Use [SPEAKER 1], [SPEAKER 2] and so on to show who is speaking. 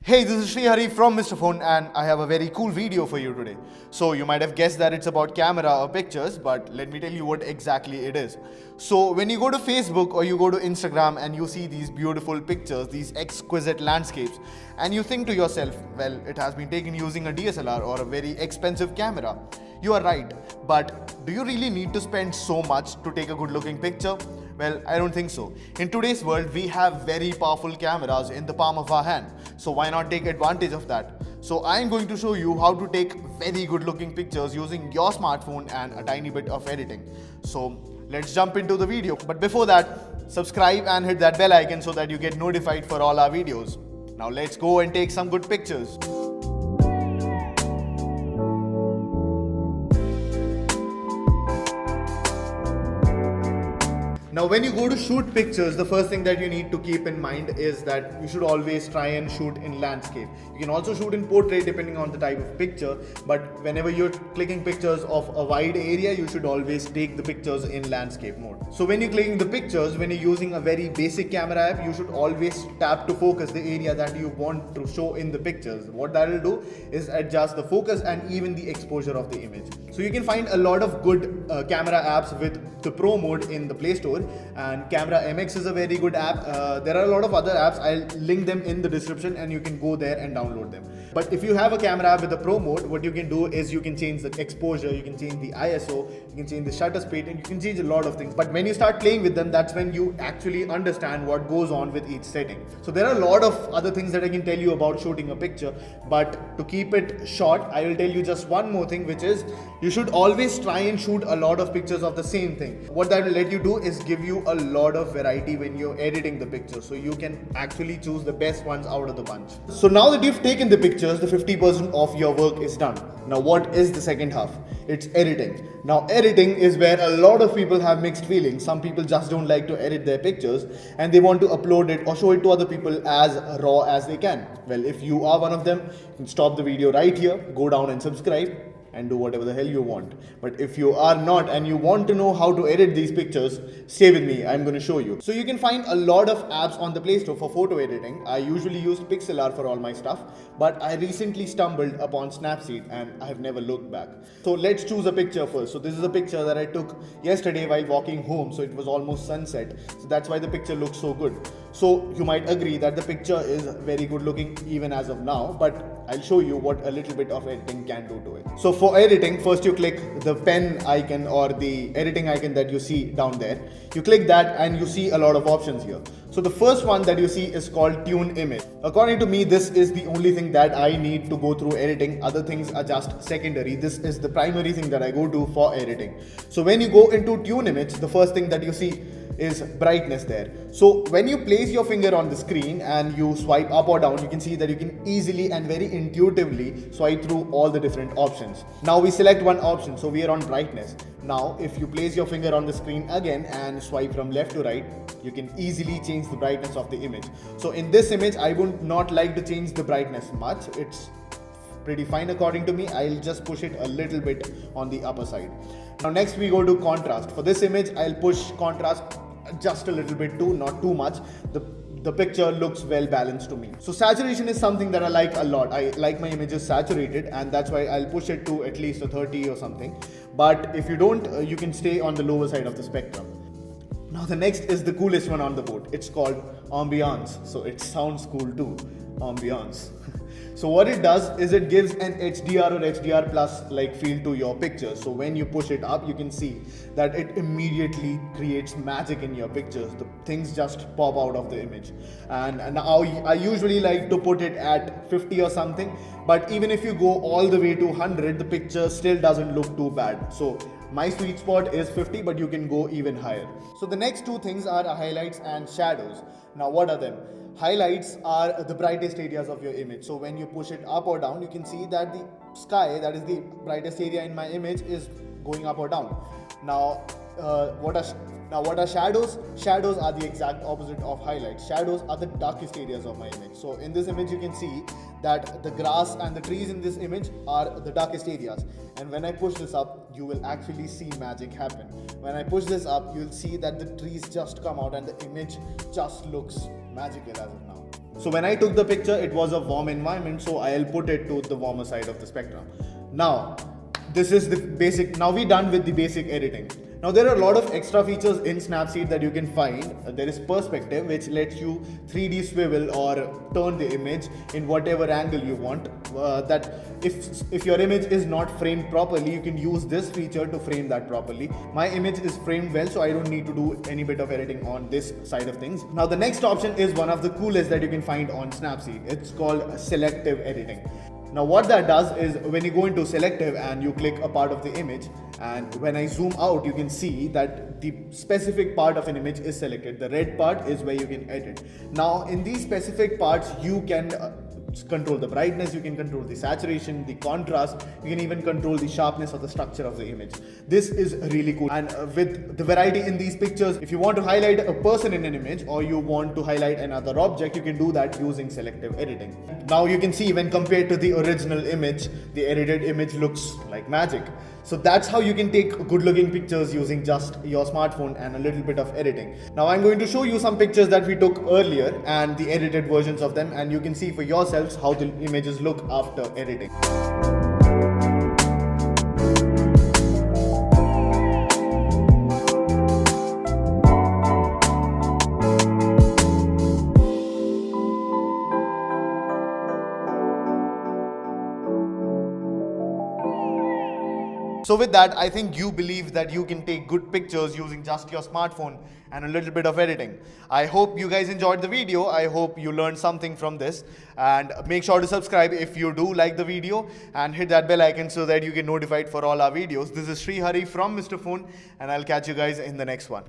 [SPEAKER 1] Hey, this is Sreehari from Mr. Phone and I have a very cool video for you today. So you might have guessed that it's about camera or pictures, but let me tell you what exactly it is. So when you go to Facebook or you go to Instagram and you see these beautiful pictures, these exquisite landscapes, and you think to yourself, well, it has been taken using a DSLR or a very expensive camera. You are right, but do you really need to spend so much to take a good looking picture? Well, I don't think so. In today's world, we have very powerful cameras in the palm of our hand. So why not take advantage of that? So I'm going to show you how to take very good looking pictures using your smartphone and a tiny bit of editing. So let's jump into the video. But before that, subscribe and hit that bell icon so that you get notified for all our videos. Now let's go and take some good pictures. Now when you go to shoot pictures, the first thing that you need to keep in mind is that you should always try and shoot in landscape. You can also shoot in portrait depending on the type of picture, but whenever you're clicking pictures of a wide area, you should always take the pictures in landscape mode. So when you're clicking the pictures, when you're using a very basic camera app, you should always tap to focus the area that you want to show in the pictures. What that will do is adjust the focus and even the exposure of the image. So you can find a lot of good camera apps with the Pro mode in the Play Store, and Camera MX is a very good app. There are a lot of other apps. I'll link them in the description and you can go there and download them. But if you have a camera app with the Pro mode, what you can do is you can change the exposure, you can change the ISO, you can change the shutter speed, and you can change a lot of things. But when you start playing with them, that's when you actually understand what goes on with each setting. So there are a lot of other things that I can tell you about shooting a picture, but to keep it short, I will tell you just one more thing, which is you should always try and shoot a lot of pictures of the same thing. What that will let you do is give you a lot of variety when you're editing the picture, so you can actually choose the best ones out of the bunch. So now that you've taken the pictures, the 50% of your work is done. Now what is the second half? It's editing. Now editing is where a lot of people have mixed feelings. Some people just don't like to edit their pictures and they want to upload it or show it to other people as raw as they can. Well, if you are one of them, you can stop the video right here, go down and subscribe, and do whatever the hell you want. But if you are not and you want to know how to edit these pictures, stay with me, I'm going to show you. So you can find a lot of apps on the Play Store for photo editing. I usually use Pixlr for all my stuff, but I recently stumbled upon Snapseed and I have never looked back. So let's choose a picture first. So this is a picture that I took yesterday while walking home, so it was almost sunset. So that's why the picture looks so good. So you might agree that the picture is very good looking even as of now, but I'll show you what a little bit of editing can do to it. So for editing, first you click the pen icon or the editing icon that you see down there. You click that and you see a lot of options here. So the first one that you see is called Tune Image. According to me, this is the only thing that I need to go through editing. Other things are just secondary. This is the primary thing that I go to for editing. So when you go into Tune Image, the first thing that you see is brightness there. So when you place your finger on the screen and you swipe up or down, you can see that you can easily and very intuitively swipe through all the different options. Now we select one option, so we are on brightness. Now if you place your finger on the screen again and swipe from left to right, you can easily change the brightness of the image. So in this image, I would not like to change the brightness much. It's pretty fine according to me. I'll just push it a little bit on the upper side. Now next we go to contrast. For this image, I'll push contrast just a little bit too, not too much. The picture looks well balanced to me. So saturation is something that I like a lot. I like my images saturated, and that's why I'll push it to at least a 30 or something. But if you don't, you can stay on the lower side of the spectrum. Now the next is the coolest one on the board. It's called ambiance. So it sounds cool too, ambiance. So what it does is it gives an HDR or HDR plus like feel to your picture. So when you push it up, you can see that it immediately creates magic in your pictures. The things just pop out of the image. And now I usually like to put it at 50 or something. But even if you go all the way to 100, the picture still doesn't look too bad. So my sweet spot is 50, but you can go even higher. So the next two things are highlights and shadows. Now what are them? Highlights are the brightest areas of your image. So when you push it up or down, you can see that the sky, that is the brightest area in my image, is going up or down. Now what are shadows? Shadows are the exact opposite of highlights. Shadows are the darkest areas of my image. So in this image you can see that the grass and the trees in this image are the darkest areas. And when I push this up, you will actually see magic happen. When I push this up, you'll see that the trees just come out and the image just looks magical as of now. So when I took the picture, it was a warm environment, so I'll put it to the warmer side of the spectrum. Now, this is the basic. Now we're done with the basic editing. Now there are a lot of extra features in Snapseed that you can find. There is perspective, which lets you 3D swivel or turn the image in whatever angle you want. That if your image is not framed properly, you can use this feature to frame that properly. My image is framed well, so I don't need to do any bit of editing on this side of things. Now the next option is one of the coolest that you can find on Snapseed. It's called selective editing. Now what that does is when you go into selective and you click a part of the image, and when I zoom out, you can see that the specific part of an image is selected. The red part is where you can edit. Now in these specific parts, you can control the brightness, you can control the saturation, the contrast, you can even control the sharpness or the structure of the image. This is really cool. And with the variety in these pictures, if you want to highlight a person in an image or you want to highlight another object, you can do that using selective editing. Now you can see when compared to the original image, the edited image looks like magic. So that's how you can take good looking pictures using just your smartphone and a little bit of editing. Now I'm going to show you some pictures that we took earlier and the edited versions of them, and you can see for yourselves how the images look after editing. So with that, I think you believe that you can take good pictures using just your smartphone and a little bit of editing. I hope you guys enjoyed the video. I hope you learned something from this, and make sure to subscribe if you do like the video and hit that bell icon so that you get notified for all our videos. This is Sreehari from Mr. Phone, and I'll catch you guys in the next one.